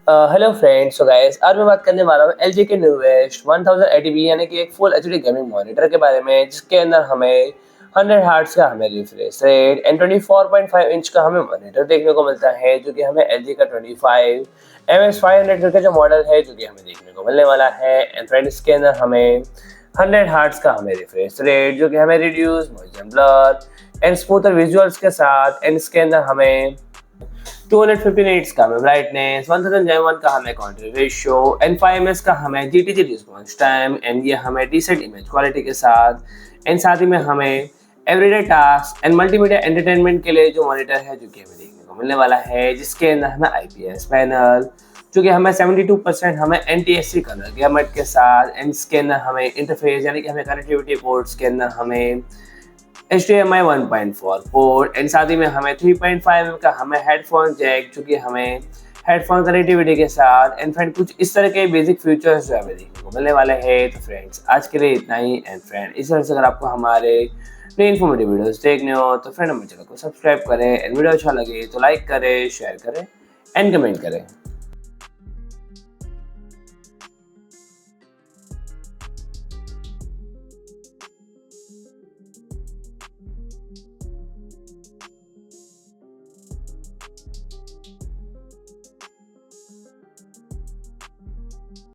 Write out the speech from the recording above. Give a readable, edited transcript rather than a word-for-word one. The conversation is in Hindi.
हेलो फ्रेंड्स, सो गाइस आज मैं बात करने वाला हूँ एलजी के न्यूएस्ट 1080p यानी कि एक फुल एचडी गेमिंग मॉनिटर के बारे में, जिसके अंदर हमें 100 हर्ट्ज का हमें रिफ्रेश रेट एंड 24.5 इंच का हमें मॉनिटर देखने को मिलता है, जो कि हमें एलजी का 25MS500 करके जो मॉडल है जो कि हमें देखने को मिलने वाला है। एंड फ्रेंड इसके अंदर हमें 100 हर्ट्ज का हमें रिफ्रेश रेट जो कि हमें reduce motion blur and smoother visuals के साथ, एंड इसके अंदर हमें 250 निट्स का हमें ब्राइटनेस, 1001 का हमें कॉन्ट्रास्ट रेशियो एंड 5ms का हमें जीटीजी रिस्पॉन्स टाइम, एंड ये हमें डिसेंट इमेज क्वालिटी के साथ, एंड साथ ही में हमें everyday task and multimedia entertainment के लिए जो मॉनिटर है जो कि हमें देखने को मिलने वाला है, जिसके अंदर हमें आईपीएस पैनल जो कि हमें 72% हमें NTSC कलर गैमट के साथ, एंड इसके अंदर हमें इंटरफेस यानी कि हमें कनेक्टिविटी पोर्ट्स के अंदर हमें HDMI 1.4 पोर्ट, एंड साथ ही में हमें 3.5 का हमें हेडफोन जैक जो कि हमें हेडफोन कनेक्टिविटी के साथ, एंड फ्रेंड कुछ इस तरह के बेसिक फीचर्स जो हमें देखने को मिलने वाले हैं। तो फ्रेंड्स आज के लिए इतना ही। एंड फ्रेंड इस तरह से अगर आपको हमारे नए इन्फॉर्मेटिव वीडियोस देखने हो तो फ्रेंड हमारे चैनल को सब्सक्राइब करें, एंड वीडियो अच्छा लगे तो लाइक करें, शेयर करें एंड कमेंट करें।